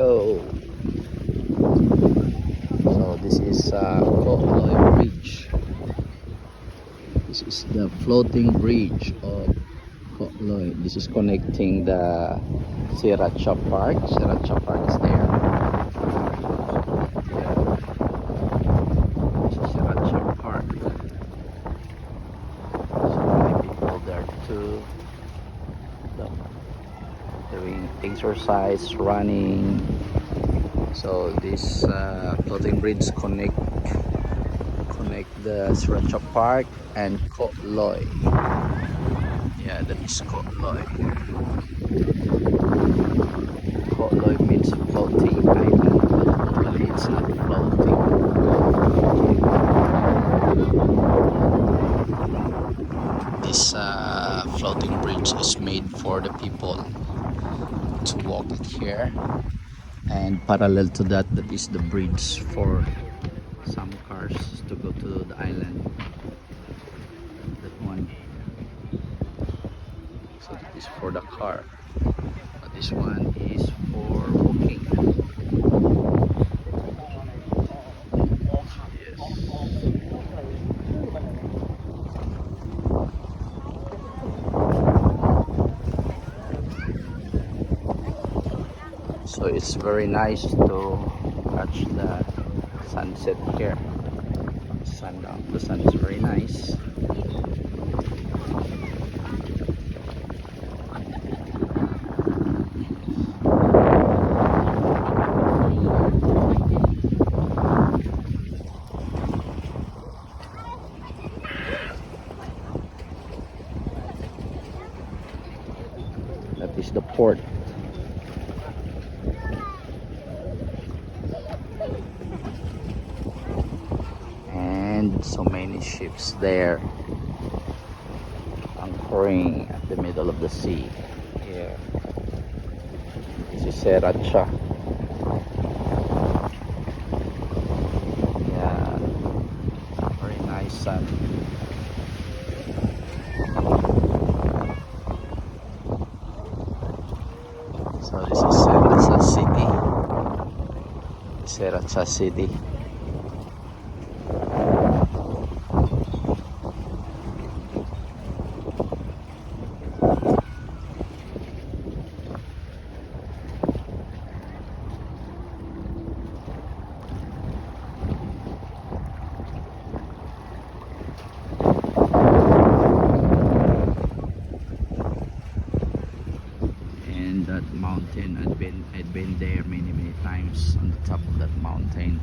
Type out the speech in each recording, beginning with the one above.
go. So this is Koh Loi Bridge. This is the floating bridge of Koh Loi. This is connecting the Sriracha Park. Sriracha Park is there. This is Sriracha Park. So many people there too. Doing exercise, running. So this floating bridge connect the Sriracha Park and Koh Loi. Yeah, that is Koh Loi. Koh Loi means floating island, but really it's not floating. This floating bridge is made for the people to walk here, and parallel to that, that is the bridge for some cars to go to the island. That one, so that is for the car, but this one is for walking. Yes. So it's very nice to catch the sunset here. Sundown. The sun is very nice. That is the port. And so many ships there anchoring at the middle of the sea. Here, this is Sriracha. Yeah, very nice sun. So this is Sriracha City. Sriracha City. That mountain, I'd been there many times on the top of that mountain.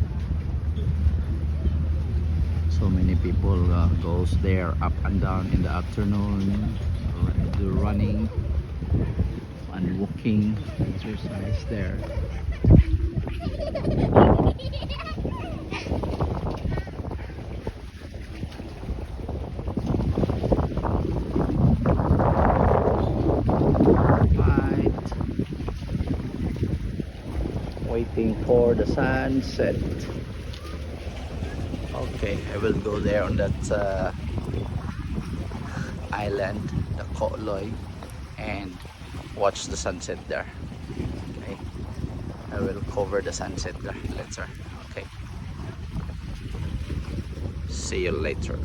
So many people goes there up and down in the afternoon, do running and walking, exercise there. Waiting for the sunset. Okay, I will go there on that island, the Koh Loi, and watch the sunset there. Okay, I will cover the sunset there later. Okay, see you later.